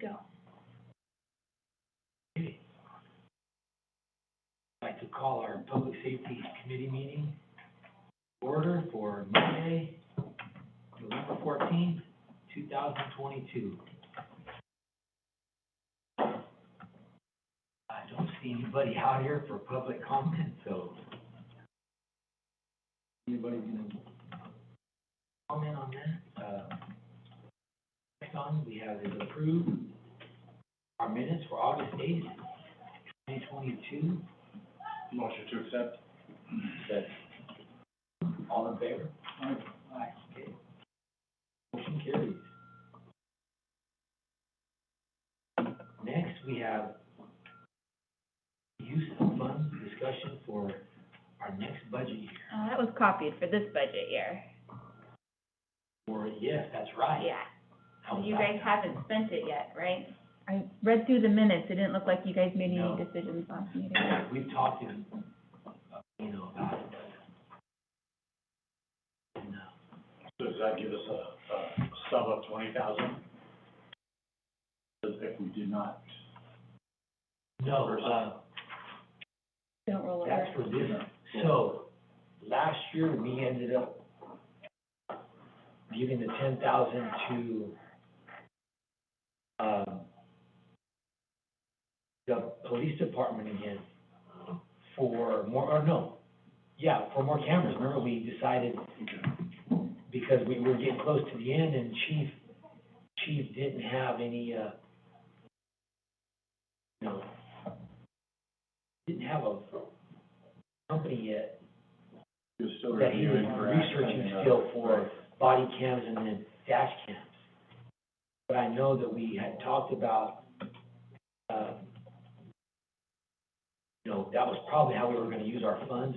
go. Okay. I'd like to call our Public Safety Committee meeting order for Monday, November 14th, 2022. I don't see anybody out here for public comment, so anybody gonna comment on that? Next on, we have is approve our minutes for August 8th, 2022. Motion to accept. That's all in favor? Aye. Okay. Motion carries. Next, we have use of funds discussion for our next budget year. That was copied for this budget year. Or, yes, that's right. Yeah. How was You that? guys haven't spent it yet, right? I read through the minutes. It didn't look like you guys made any No. decisions last meeting. We've talked to, about it, but, no. So does that give us a sum of 20,000? If we did not? No, Don't roll over. that's for this. So, last year, we ended up giving the 10,000 to, the police department again for more, for more cameras. Remember, we decided, because we were getting close to the end and Chief didn't have any, didn't have a company yet You're still that he was reviewing for researching accident, still for body cams and then dash cams. But I know that we had talked about, that was probably how we were gonna use our funds,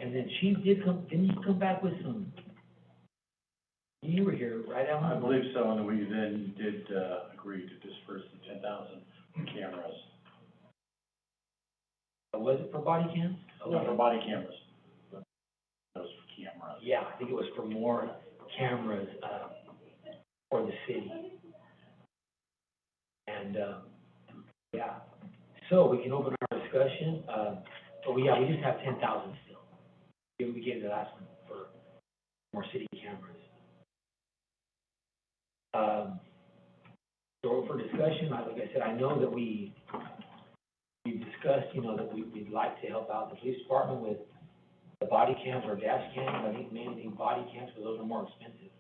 and then Chief didn't he come back with some? You were here, right, Alan? I believe so, and we then did, agree to disperse the 10,000 cameras. Was it for body cams? For body cameras. That was for cameras. Yeah, I think it was for more cameras, for the city. And, so we can open our discussion, but we just have 10,000 still. We gave the last one for more city cameras. So for discussion, like I said, I know that we discussed, that we'd like to help out the police department with the body cams or dash cams. I think mainly body cams, because those are more expensive.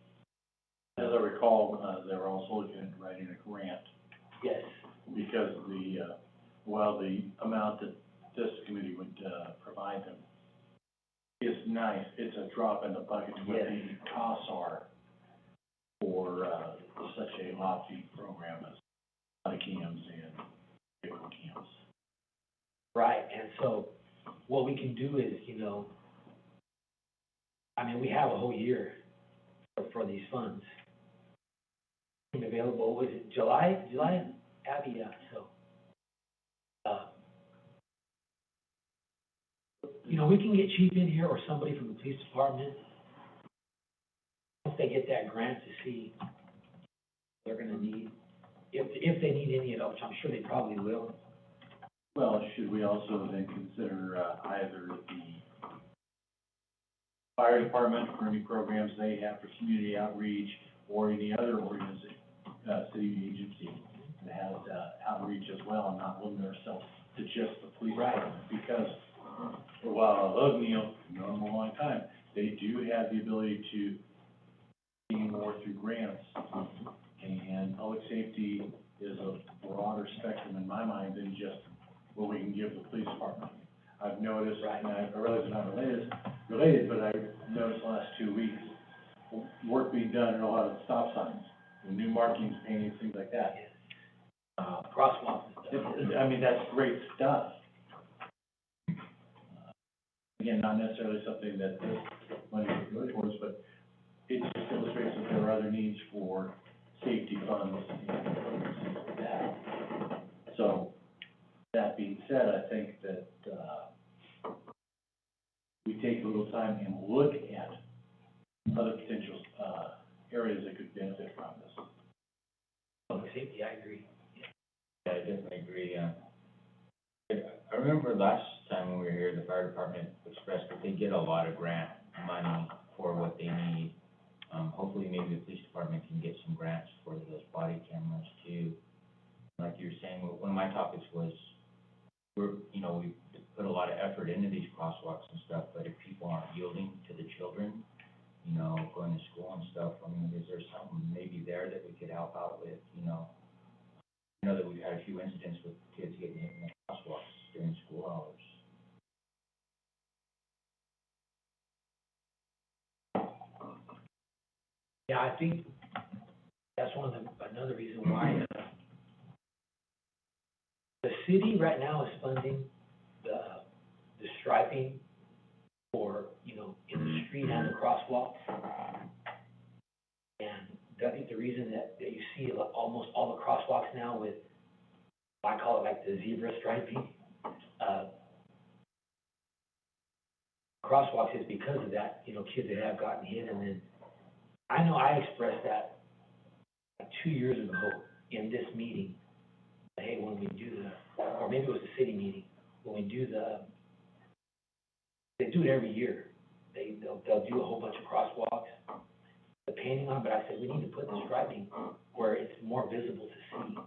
As I recall, they were also looking at writing a grant, Yes. because the amount that this committee would, provide them is nice. It's a drop in the bucket to what Yes. the costs are for, such a lofty program as body cams and vehicle cams. Right, and so what we can do is, we have a whole year for these funds. Available, was it July, Abby, yeah, so. We can get Chief in here or somebody from the police department. Once they get that grant to see what they're gonna need, if they need any at all, which I'm sure they probably will. Well, should we also then consider, either the fire department for any programs they have for community outreach, or any other organization, city agency that has, outreach as well, and not limit ourselves to just the police Right. department? Because while I love Neil, known him a long time, they do have the ability to gain more through grants. And public safety is a broader spectrum in my mind than just what we can give the police department. I've noticed, and I realize it's not related, but I've noticed the last 2 weeks, work being done in a lot of the stop signs, new markings, paintings, things like that. Crosswalks and stuff. That's great stuff. Again, not necessarily something that this money would go towards, but it just illustrates that there are other needs for safety funds and things like that. So, that being said, I think that, we take a little time and look at other potential, areas that could benefit from this. Public safety, I agree. Yeah, I definitely agree, I remember last time when we were here, the fire department expressed that they get a lot of grant money for what they need. Hopefully maybe the police department can get some grants for those body cameras too. Like you were saying, one of my topics was, we put a lot of effort into these crosswalks and stuff, but if people aren't yielding to the children, going to school and stuff, I mean, is there something maybe there that we could help out with, I know that we've had a few incidents with kids getting hit in the crosswalks during school hours. Yeah, I think that's another reason why, the city right now is funding the striping for, in the street and the crosswalks. And I think the reason that you see almost all the crosswalks now with, I call it like the zebra striping, crosswalks is because of that, kids that have gotten hit. And then, I know I expressed that like 2 years ago in this meeting, hey, when we do or maybe it was the city meeting, when we do they do it every year. They'll do a whole bunch of crosswalks, the painting on, but I said, we need to put the striping where it's more visible to see,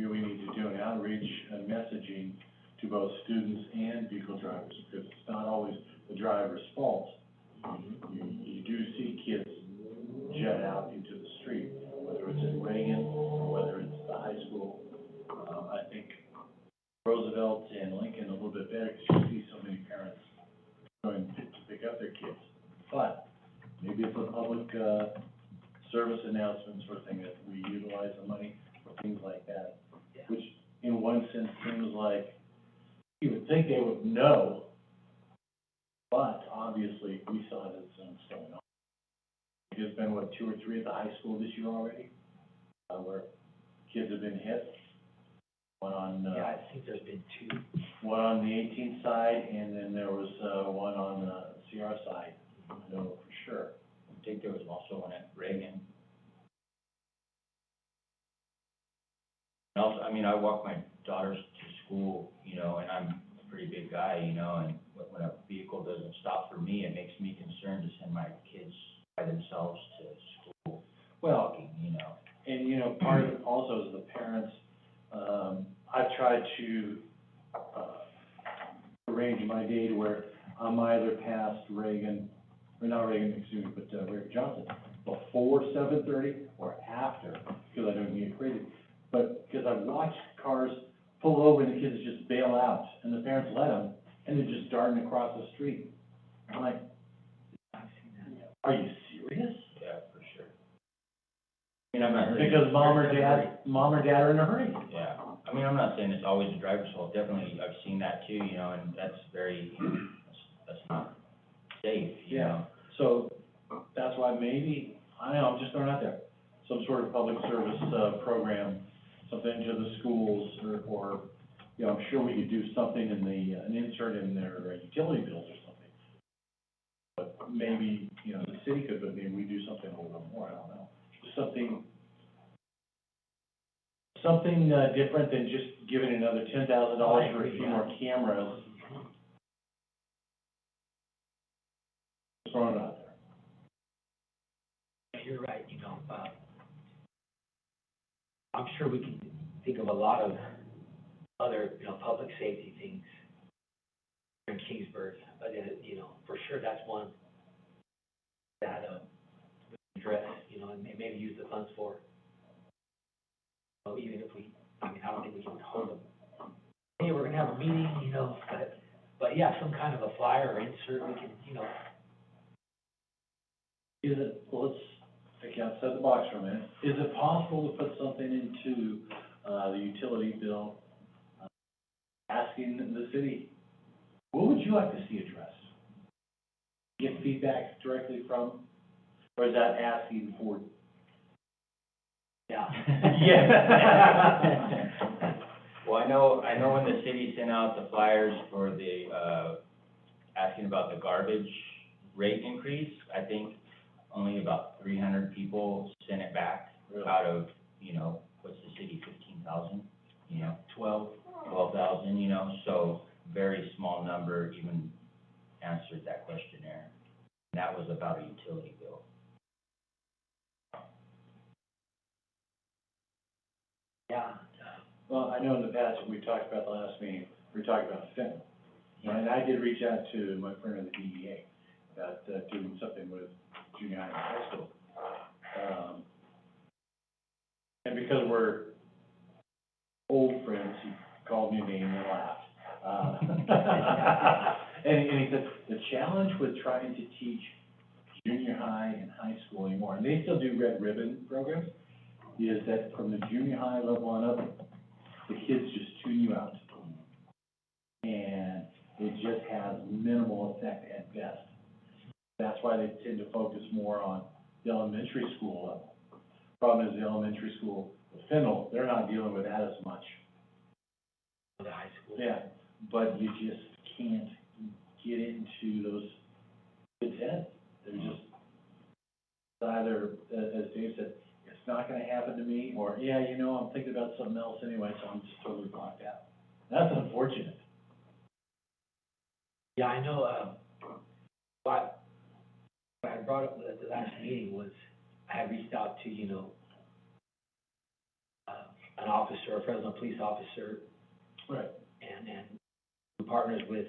We need to do an outreach and messaging to both students and vehicle drivers, because it's not always the driver's fault. You do see kids jet out into the street, whether it's at Reagan or whether it's the high school. I think Roosevelt and Lincoln a little bit better, because you see so many parents going to pick up their kids. But maybe it's a public, service announcement sort of thing, that we utilize the money for things like that. Yeah. Which, in one sense, seems like you would think they would know, but obviously, we saw that something's going on. There's been, 2 or 3 at the high school this year already, where kids have been hit. One on, yeah, I think there's been 2. one on the 18th side, and then there was, one on the CR side, I know for sure. I think there was also one at Reagan. And also, I mean, I walk my daughters to school, and I'm a pretty big guy, and when a vehicle doesn't stop for me, it makes me concerned to send my kids by themselves to school. Well, And, part of it also is the parents. I've tried to, arrange my day to where I'm either past Reagan, or not Reagan, excuse me, but, Reagan Johnson, before 7:30 or after, because I don't get crazy. But, because I've watched cars pull over and the kids just bail out, and the parents let them, and they're just darting across the street. I'm like, I've seen that. are you serious? yeah, for sure. I mean, I'm not saying. Because mom or dad are in a hurry. Yeah, I mean, I'm not saying it's always the driver's fault, definitely, I've seen that too, and that's very, that's not safe, you Yeah. know? So, that's why maybe, I don't know, I'm just throwing it out there, some sort of public service, program, something to the schools, or, I'm sure we could do something in an insert in their utility bills or something. But maybe, the city could, but maybe we do something a little bit more, I don't know. Just something different than just giving another $10,000 for a few more cameras. Just throwing it out there. You're right, I'm sure we can think of a lot of other, public safety things in Kingsburg, but, for sure that's one that, we can address, and maybe use the funds for. Even if I don't think we can hold them. Hey, we're gonna have a meeting, but yeah, some kind of a flyer or insert, we can, Is it, let's think outside the box for a minute, is it possible to put something into, the utility bill, asking the city, what would you like to see addressed? Get feedback directly from, or is that asking for? yeah. Yeah. Well, I know when the city sent out the flyers for the, asking about the garbage rate increase, I think only about 300 people sent it back, Really? out of, what's the city, 15,000, 12. 12,000, so very small number even answered that questionnaire. And that was about a utility bill. Yeah. Well, I know in the past, when we talked about the last meeting, we talked about fentanyl. And I did reach out to my friend at the DEA about doing something with junior high and high school. And because we're old friends, he called me a name and laughed. And he said, the challenge with trying to teach junior high and high school anymore, and they still do red ribbon programs, is that from the junior high level on up, the kids just tune you out. And it just has minimal effect at best. That's why they tend to focus more on the elementary school level. Problem is, the elementary school, with fentanyl, they're not dealing with that as much. The high school. Yeah, but you just can't get into those kids' heads. They're just either, as Dave said, it's not gonna happen to me, or, yeah, I'm thinking about something else anyway, so I'm just totally blocked out. That's unfortunate. Yeah, I know, what I brought up at the last meeting was, I had reached out to, an officer, a Fresno police officer, Right. and who partners with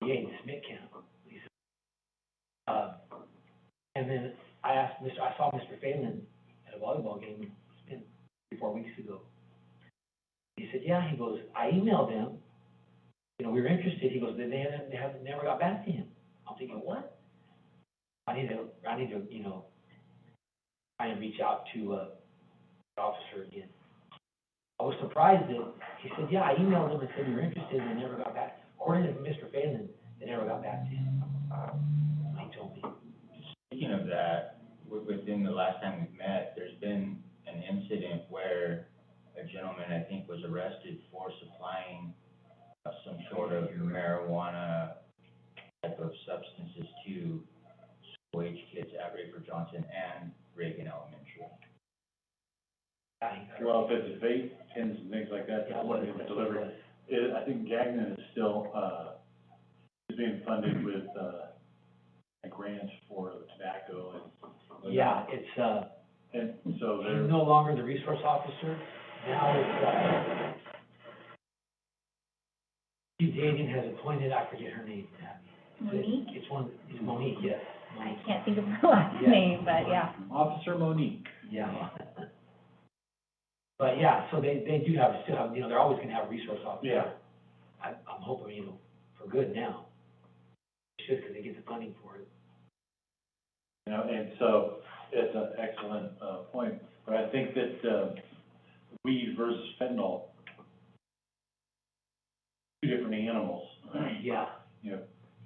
the in Smith Camp. And then I saw Mr. Phelan at a volleyball game, it's been 3-4 weeks ago. He said, yeah, he goes, I emailed them, we were interested, he goes, they never got back to him. I'm thinking, what? I need to, try and reach out to, the officer again. I was surprised that, he said, yeah, I emailed them and said we were interested, and they never got back. According to Mr. Phelan, they never got back to him. He told me. Speaking of that, within the last time we've met, there's been an incident where a gentleman, I think, was arrested for supplying some sort of marijuana type of substances to school-age kids at Rayford Johnson and Reagan Elementary. Yeah, he got Well, if it's vape pens and things like that, Yeah, that's what what it it's was. delivered. I think Gagnon is still, is being funded with, a grant for tobacco and. Yeah, it's, And so he's they're, no longer the resource officer, now it's, Chief Dagan has appointed, I forget her name, Monique? It's Monique, yes. I can't think of her last Yeah. name, but yeah. Officer Monique. Yeah. But yeah, so they do still have, they're always gonna have a resource officer. Yeah. I'm hoping, for good now. They should, because they get the funding for it. And so it's an excellent, point, but I think that, weed versus fentanyl, two different animals. Yeah, You know,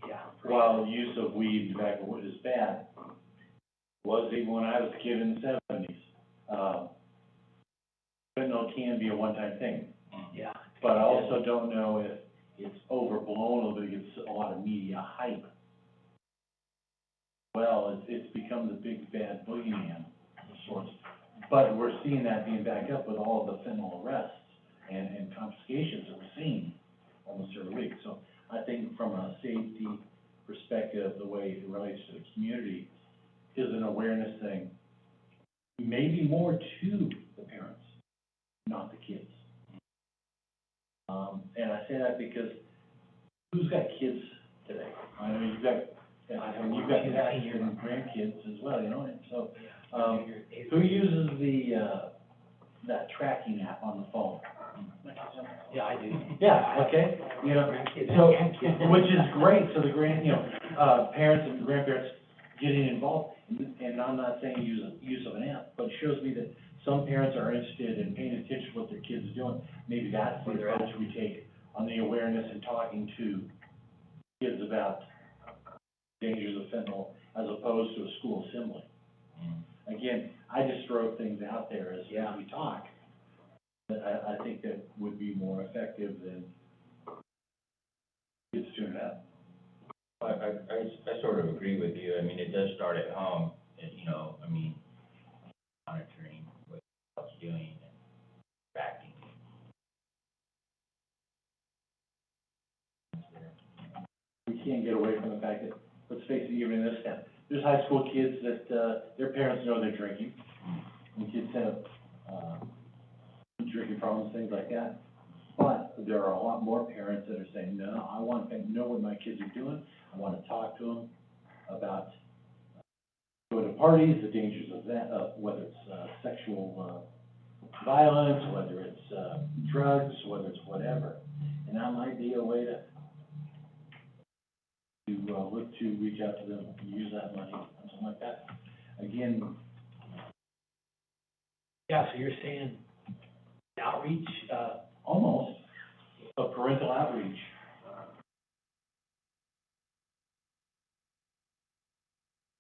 yeah. while the use of weed and tobacco is bad, was even when I was a kid in the 70s. Fentanyl can be a one-time thing, Yeah. but I also don't know if it's overblown or it gets a lot of media hype. Well, it's become the big bad boogeyman of sorts, but we're seeing that being backed up with all of the fentanyl arrests and confiscations that we're seeing almost every week. So I think from a safety perspective, the way it relates to the community is an awareness thing, maybe more to the parents, not the kids. And I say that because who's got kids today? I know you've got guys and grandkids as well, and so, who uses that tracking app on the phone? Yeah, I do. Yeah, okay, Grandkids and so, grandkids. which is great, so the parents and grandparents getting involved, and I'm not saying use of an app, but it shows me that some parents are interested in paying attention to what their kids are doing. Maybe that's the approach we take on the awareness and talking to kids about dangers of fentanyl as opposed to a school assembly. Again, I just throw things out there as we talk, but I think that would be more effective than kids tuning out. I sort of agree with you. I mean, it does start at home, monitoring can't get away from the fact that, let's face it, even in this town, there's high school kids that, their parents know they're drinking, and kids have, drinking problems, things like that. But there are a lot more parents that are saying, no, I want to know what my kids are doing, I want to talk to them about going to parties, the dangers of that, whether it's, sexual, violence, whether it's, drugs, whether it's whatever. And that might be a way to look to reach out to them, use that money, something like that. Again, Yeah, so you're saying outreach, almost a parental outreach.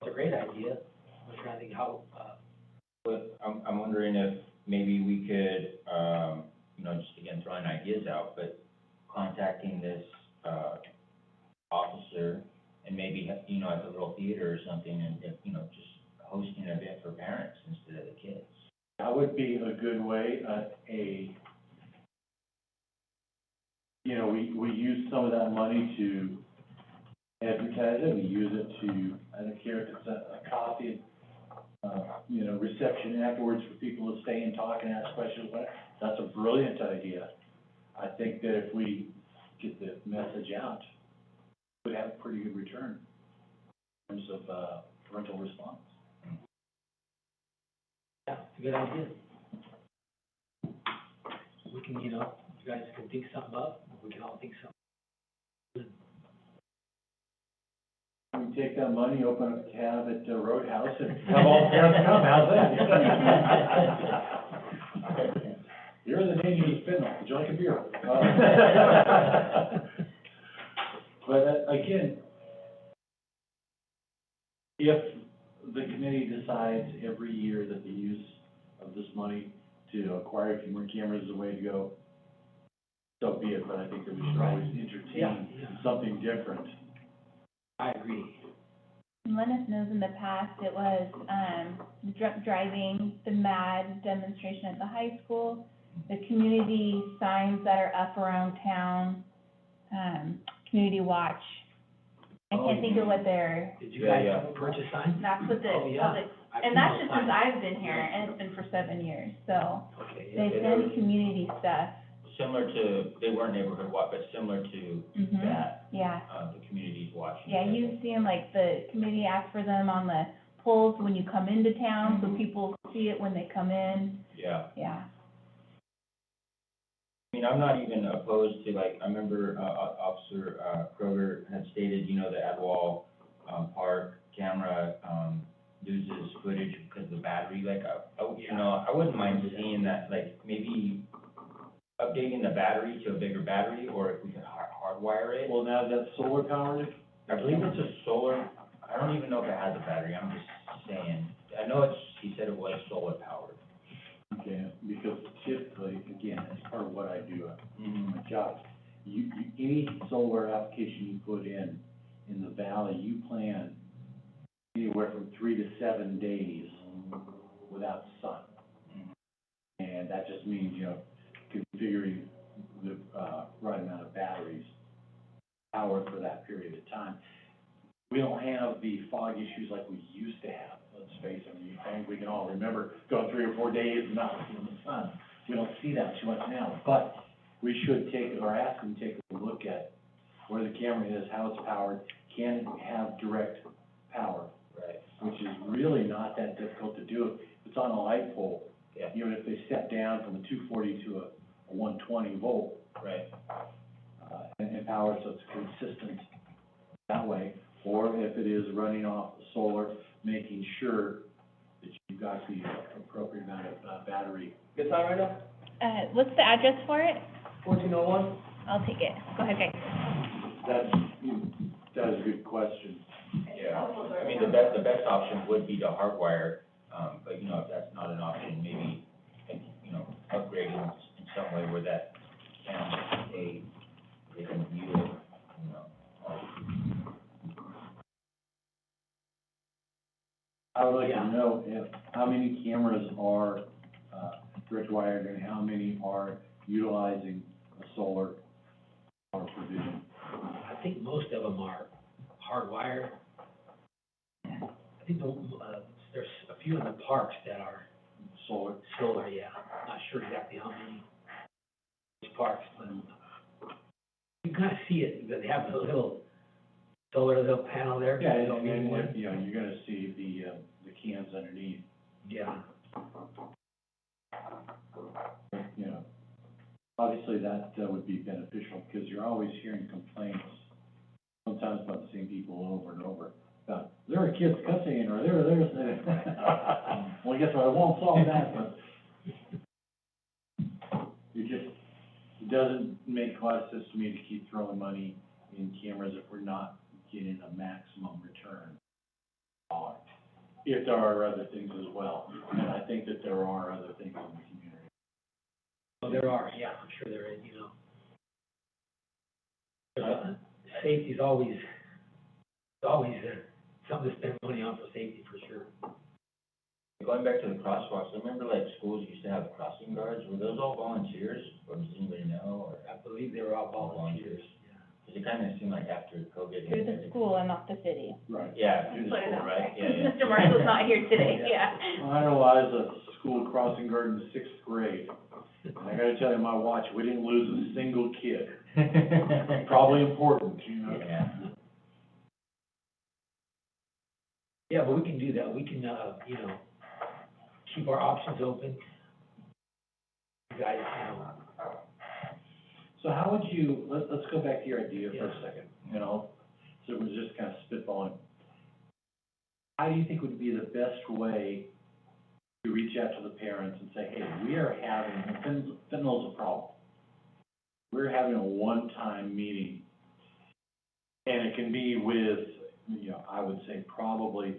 it's a great idea. I'm trying to think how, But I'm wondering if maybe we could, you know, just again, throwing ideas out, but contacting this, officer and maybe, you know, at the little theater or something and, you know, just hosting an event for parents instead of the kids. That would be a good way, you know, we use some of that money to advertise it, we use it to, I don't care if it's a coffee, you know, reception afterwards for people to stay and talk and ask questions, but that's a brilliant idea. I think that if we get the message out, we'd have a pretty good return in terms of, parental response. yeah, it's a good idea. We can, you know, you guys can think something up, we can all think something. We take that money, open up a tab at the Roadhouse and have all the parents come, how's that? Here are the dangers of fentanyl, would you like a beer? But again, if the committee decides every year that the use of this money to acquire a few more cameras is the way to go, so be it, but I think that we should always Yeah, entertain yeah. something different. I agree. Lennis knows in the past it was, drunk driving, the MAD demonstration at the high school, the community signs that are up around town, community watch. I can't think of what they're, Did you guys Yeah, yeah. purchase signs? that's what the Oh, yeah. public, I've and seen that's those just since signs. I've been here, and it's been for 7 years, so Okay, they yeah. send community stuff. Similar to, they weren't neighborhood watch, but similar to Mhm. that, Yeah, the community's watching. yeah, you see them, like, the committee asks for them on the poles when you come into town, so people see it when they come in, Yeah. yeah. I mean, I'm not even opposed to, like, I remember, Officer, Kroger had stated, you know, the Adwall, Park camera, loses footage because of the battery, like, you know, I wouldn't mind seeing that, like, maybe updating the battery to a bigger battery, or if we could hardwire it. Well, now that's solar powered, I believe it's a solar, I don't even know if it has a battery, I'm just saying. I know it's, he said it was solar powered. okay, because typically, again, as part of what I do, Mm-hmm. my job, any solar application you put in the valley, you plan anywhere from 3 to 7 days without sun. And that just means, you know, configuring the, right amount of batteries, power for that period of time. We don't have the fog issues like we used to have, let's face it, I think we can all remember going 3 or 4 days and not seeing the sun. We don't see that too much now, but we should take, or ask them to take a look at where the camera is, how it's powered, can it have direct power, Right. which is really not that difficult to do. If it's on a light pole, Yeah. even if they step down from a 240 to a 120 volt, Right. and power, so it's consistent that way. Or if it is running off the solar, making sure that you've got the appropriate amount of battery. Good time right now? What's the address for it? 1401? I'll take it. Go ahead, guys. That is a good question. Yeah, I mean, the best option would be to hardwire, but, you know, if that's not an option, maybe, you know, upgrading in some way where that can stay, they can view it, you know. I would like Yeah. to know how many cameras are, direct wired and how many are utilizing a solar power provision. I think most of them are hardwired. I think there's a few in the parks that are Solar. solar, yeah. Not sure exactly how many parks, but you can kind of see it, because they have the little little panel there. Yeah, You don't and need then, one. you know, you're gonna see the cans underneath, Yeah, you know. Obviously, that would be beneficial, because you're always hearing complaints, sometimes about the same people over and over, about, there are kids cussing, or there's. Well, guess what, I won't solve that, but it doesn't make a lot of sense to me to keep throwing money in cameras if we're not getting a maximum return on it. If there are other things as well, and I think that there are other things in the community. well, there are, yeah, I'm sure there is, you know. Safety's always something to spend money on for safety, for sure. Going back to the crosswalks, I remember like schools used to have crossing guards, were those all volunteers, or does anybody know, or? I believe they were all volunteers, yeah. Cause it kinda seemed like after COVID. Through the school and not the city. Right. Yeah, through the Put it school, out right? there. Yeah, yeah. Mr. Marshall's not here today, yeah. I realize a school crossing guard in the 6th grade. I gotta tell you, my watch, we didn't lose a single kid. Probably important, you know? Yeah. Yeah, but we can do that, we can, you know, keep our options open. You guys, you know, So how would you, let's go back to your idea for a Yeah. second, you know? So we're just kind of spitballing. How do you think would be the best way to reach out to the parents and say, hey, we are having, fentanyl's a problem. We're having a one-time meeting, and it can be with, you know, I would say probably,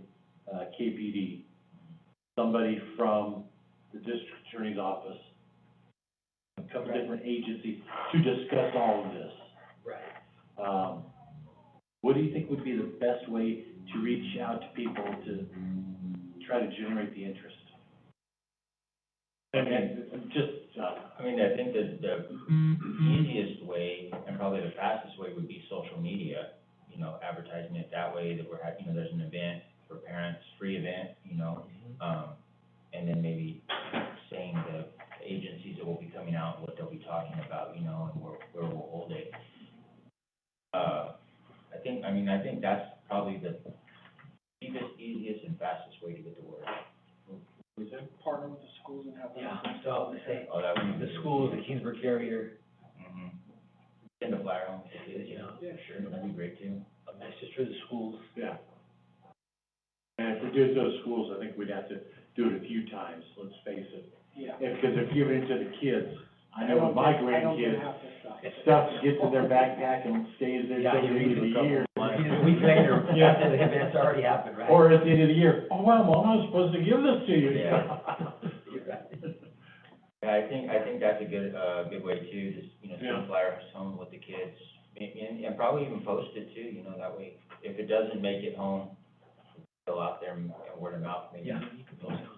KPD, somebody from the district attorney's office, a couple different agencies to discuss all of this. right. What do you think would be the best way to reach out to people to try to generate the interest? And just, I mean, I think that the easiest way, and probably the fastest way, would be social media, you know, advertising it that way, that we're you know, there's an event for parents, free event, you know, and then maybe saying the agencies that will be coming out, what they'll be talking about, you know, and where we'll hold it. I think that's probably the cheapest, easiest, and fastest way to get the word out. We then partner with the schools and have them. Yeah, so, say, Oh, that would be the schools, the Kingsburg Carrier, Mm-hmm. Send a flyer home, to kids, you know, Yeah. sure, that'd be great too. a message for the schools. yeah. And if we did those schools, I think we'd have to do it a few times, let's face it. Yeah. Because if you're into the kids, I know with my I don't get grandkids, half this stuff. stuff gets in their backpack and stays there Yeah, till you the read end of it the a couple year. months, a week later, after the event's already happened, right? Or at the end of the year, oh, well, Mom, I was supposed to give this to you. Yeah. You're right. Yeah, I think that's a good way too, just, you know, Yeah. send flyers home with the kids, and probably even post it too, you know, that way, if it doesn't make it home, go out there and word of mouth, maybe. Yeah, you can post those.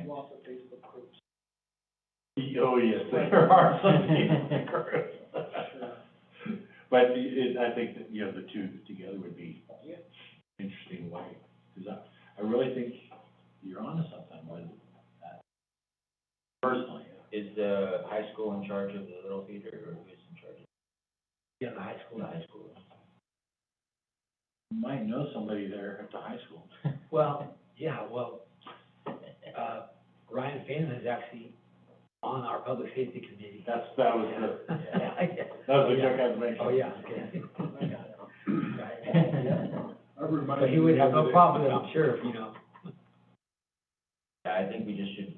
Lots of Facebook groups. Oh, yes, there are some people. Sure. But I think that, you know, the two together would be Yeah. an interesting way, because I really think you're onto something with that. Personally. Is the high school in charge of the Little Theater, or who's in charge of Yeah, the high school. the high school? You might know somebody there at the high school. Well, yeah, well, Ryan Phelan is actually on our public safety committee. That was the, Yeah, I guess. that was the joke I was making. Oh, yeah, okay. Right. I reminded But he would you have the no other day. problem with it, I'm sure, you know. Yeah, I think we just should,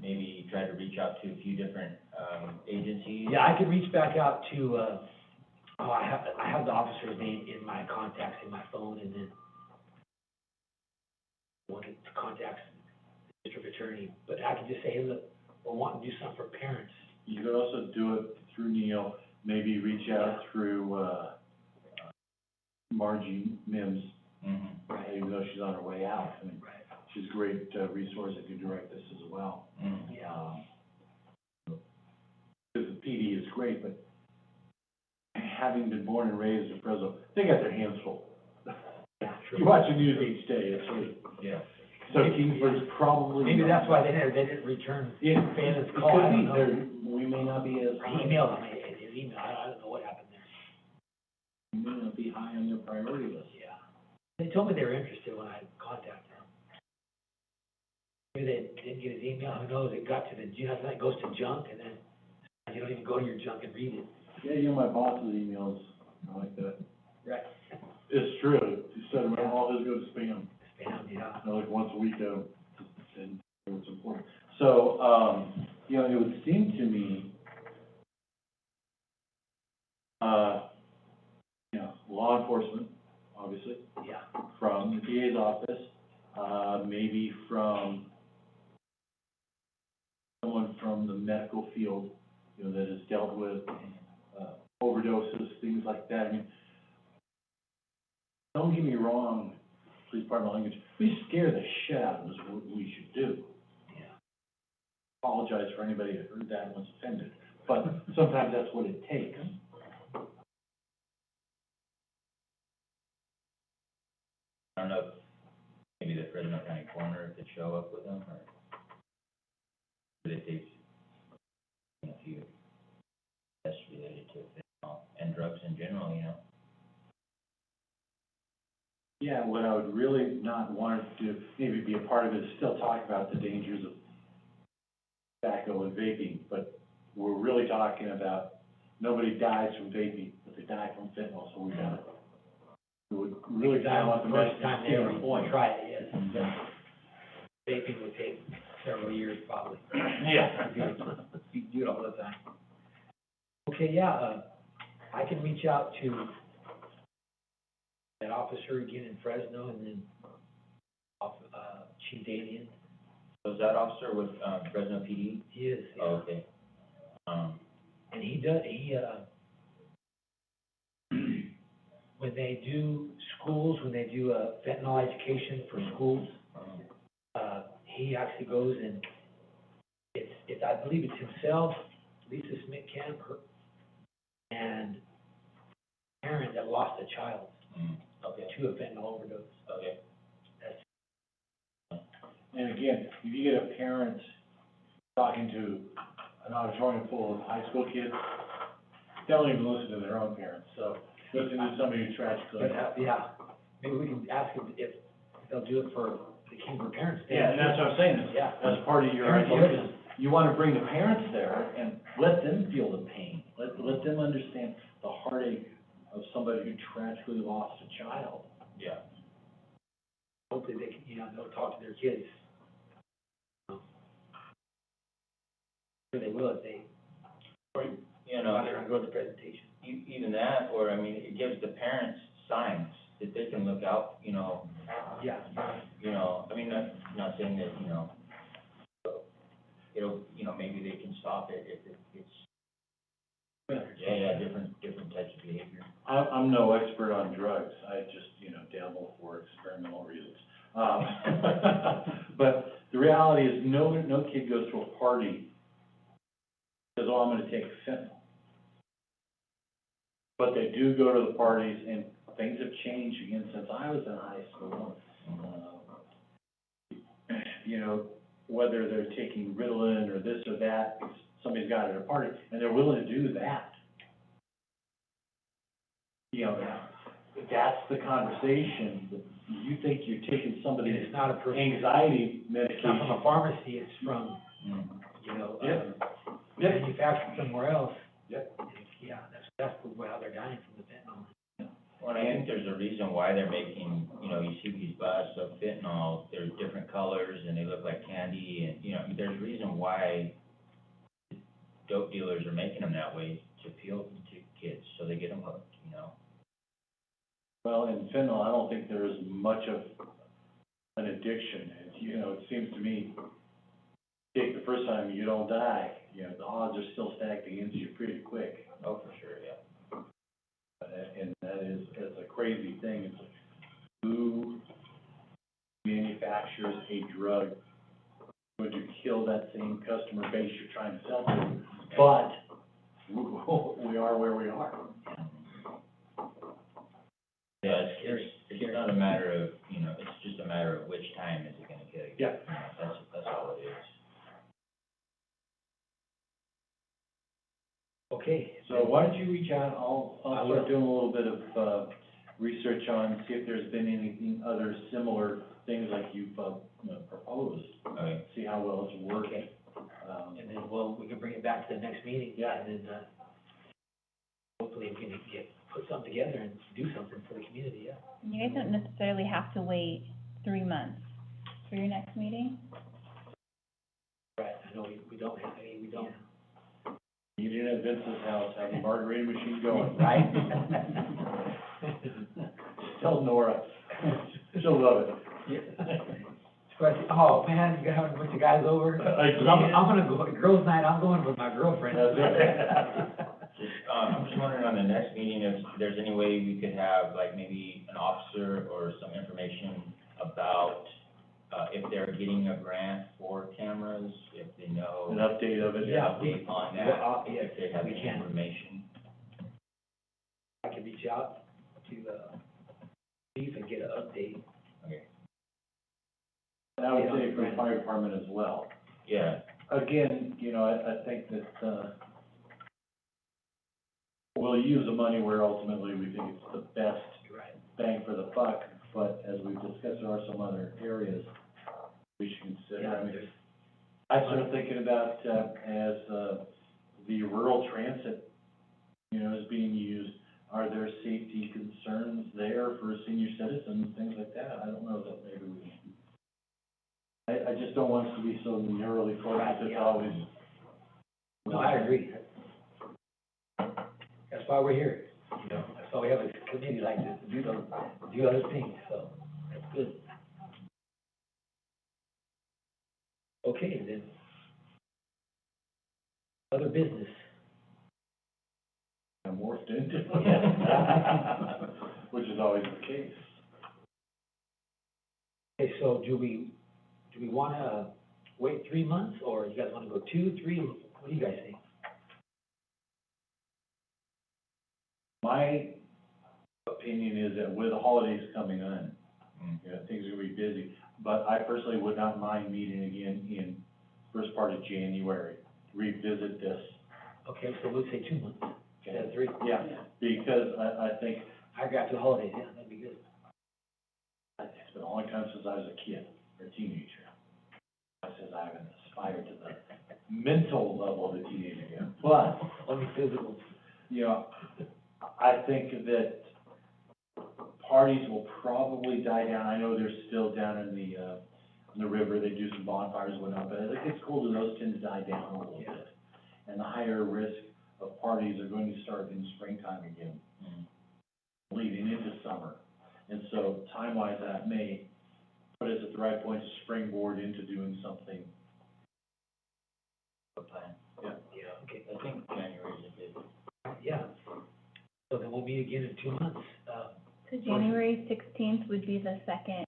maybe try to reach out to a few different, agencies. Yeah, I could reach back out to, I have the officer's name in my contacts in my phone, and then one to contact the district attorney, but I could just say, hey, look, we're wanting to do something for parents. You could also do it through Neil, maybe reach out through, Margie Mims, Mm-hmm. even though she's on her way out. I mean, Right. she's a great resource that can direct this as well. Mm-hmm. Yeah. Because the PD is great, but having been born and raised in Fresno, they got their hands full. Yeah, You true. watch the news each day, it's really, Yeah. so Kingsburg's probably. Maybe that's why they didn't return Yeah, Phelan's it call, I could be, don't know. there, we may not be as. I emailed him, his email, I don't know what happened there. We may not be high on their priority list. Yeah. They told me they were interested when I contacted them. Maybe they didn't get his email, who knows, it got to the, you know, it goes to junk, and then you don't even go to your junk and read it. Yeah, you know, my boss's emails are like that. Right. It's true, he said, man, all his goes spam. Spam, yeah. You know, like once a week, and it's important. So, you know, it would seem to me, you know, law enforcement, obviously, Yeah. from the DA's office, maybe from someone from the medical field, you know, that has dealt with, overdoses, things like that. I mean, don't get me wrong, please pardon my language, we scare the shit out of us, what we should do. Yeah. Apologize for anybody that heard that and was offended, but sometimes that's what it takes. I don't know if maybe the Fresno County coroner could show up with them, or it takes a few tests related to fentanyl and drugs in general, you know? Yeah, what I would really not want to do, maybe be a part of it, is still talk about the dangers of tobacco and vaping, but we're really talking about, nobody dies from vaping, but they die from fentanyl, so we got it. We would really kind of want the First message time to they stay ever on point. tried it, yes. Vaping would take several years probably. Yeah. You do it all the time. Okay, yeah, I can reach out to that officer again in Fresno, and then Chief Damian. So is that officer with, Fresno PD? He is, yeah. Oh, okay. And he does, when they do schools, when they do, fentanyl education for schools, he actually goes and it's, I believe it's himself, Lisa Smith Camp, and a parent that lost a child Okay, to a fentanyl overdose. okay. And again, if you get a parent talking to an auditorium full of high school kids, they don't even listen to their own parents, so listen to somebody who tragically. But, yeah, maybe we can ask them if they'll do it for the Kingsburg parents. Yeah, and that's what I'm saying, Yeah. as part of your, Parents listen. you wanna bring the parents there and let them feel the pain. Let them understand the heartache of somebody who tragically lost a child. Yeah. Hopefully they can, you know, they'll talk to their kids. Sure they will if they, You know, they're gonna go to the presentation. even that, or, I mean, it gives the parents signs that they can look out, you know, Yeah. you know, I mean, not saying that, you know, it'll, you know, maybe they can stop it if it's, different types of behavior. I'm no expert on drugs, I just, you know, dabble for experimental reasons. But the reality is, no kid goes to a party and says, oh, I'm gonna take fentanyl. But they do go to the parties, and things have changed again since I was in high school. You know, whether they're taking Ritalin or this or that, because somebody's got it at a party, and they're willing to do that. You know, that's the conversation, you think you're taking And somebody's it's not a person, anxiety it's not medication. from a pharmacy, it's from, you know, manufactured somewhere else. Yep. Yeah, that's how they're dying from the fentanyl. Well, I think there's a reason why they're making, you know, you see these busts of fentanyl, they're different colors and they look like candy, and, you know, there's a reason why dope dealers are making them that way, to appeal to kids, so they get them hooked, you know? Well, in fentanyl, I don't think there is much of an addiction, you know, it seems to me, take the first time, you don't die, you know, the odds are still stacked against you pretty quick. Oh, for sure, yeah. And that is, it's a crazy thing, it's like, who manufactures a drug would you kill that same customer base you're trying to sell to? But we are where we are. matter of, you know, it's just a matter of which time is it gonna get. Yeah. That's all it is. Okay. So why don't you reach out, I'll I start will. doing a little bit of, research on, see if there's been anything, other similar things like you've, proposed. Okay, See how well it's working. Okay. And then, well, we can bring it back to the next meeting. Yeah. And then, hopefully we can put something together and do something for the community, yeah. You guys don't necessarily have to wait 3 months for your next meeting. Right, I know we don't have any, we don't. You didn't at Vince's house, have the margarita machine going. Right? Tell Nora, she'll love it. Oh, man, you got a bunch of guys over? I'm gonna go, girls' night, I'm going with my girlfriend. That's right. I'm just wondering on the next meeting, if there's any way we could have, like, maybe an officer or some information about, if they're getting a grant for cameras, if they know. An update of it. Yeah. Update on that, Well, yeah, if they have we any can. information. I can reach out to, Chief and get an update. Okay, And I would say for the fire department as well. yeah, Again, you know, I think that, we'll use the money where ultimately we think it's the best Right. bang for the buck, but as we've discussed, there are some other areas we should consider. Yeah, I mean, there's, I started thinking about, as, the rural transit, you know, is being used, are there safety concerns there for senior citizens, things like that? I don't know that maybe we, I just don't want us to be so narrowly focused, it's Yeah. always. no, I agree. That's why we're here, you know, that's why we have a committee like this, to do other things, so, that's good. Okay, then. Other business. And morphed into, which is always the case. Okay, so do we wanna wait 3 months, or you guys wanna go 2, 3, what do you guys think? My opinion is that with the holidays coming on, Mm. you know, things are gonna be busy, but I personally would not mind meeting again in first part of January, revisit this. Okay, so we'll say 2 months, instead of 3. Yeah, because I think, I got the holidays, yeah, that'd be good. it's been a long time since I was a kid, or a teenager. I says I haven't aspired to the mental level of a teenager yet, but, Only physical. you know, I think that parties will probably die down. I know they're still down in the river, they do some bonfires and whatnot, but as it gets colder, those tend to die down a little Yeah. bit. And the higher risk of parties are going to start in springtime again, mm, leading into summer. And so time-wise, that may put us at the right point to springboard into doing something. good plan. Yeah. Yeah, okay, I think January is a good. yeah. So then we'll meet again in 2 months, So January 16th would be the second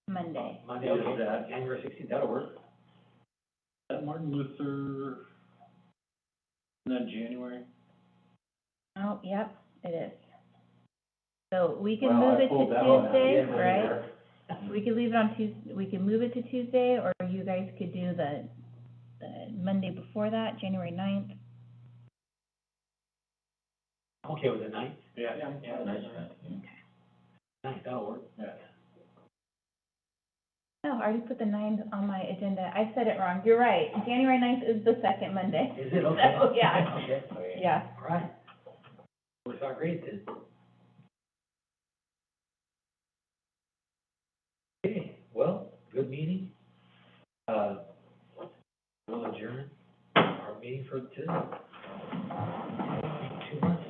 Monday. Monday, Is okay, that- January 16th, that'll work. That Martin Luther, and then January? Oh, yep, it is. So we can Well, I move it pulled to that one out. Tuesday, Yeah, right? We could leave it on Tuesday, we could move it to Tuesday, or you guys could do the Monday before that, January 9th. I'm okay with the 9th, Yeah. Yeah, nice, man, yeah. 9th, that'll work. Yeah. No, I already put the 9th on my agenda, I said it wrong, you're right, January 9th is the second Monday. Is it, okay? So, yeah, Okay, Okay. yeah. all right. Works out great then. Okay, well, good meeting. We'll adjourn our meeting for today. 2 months.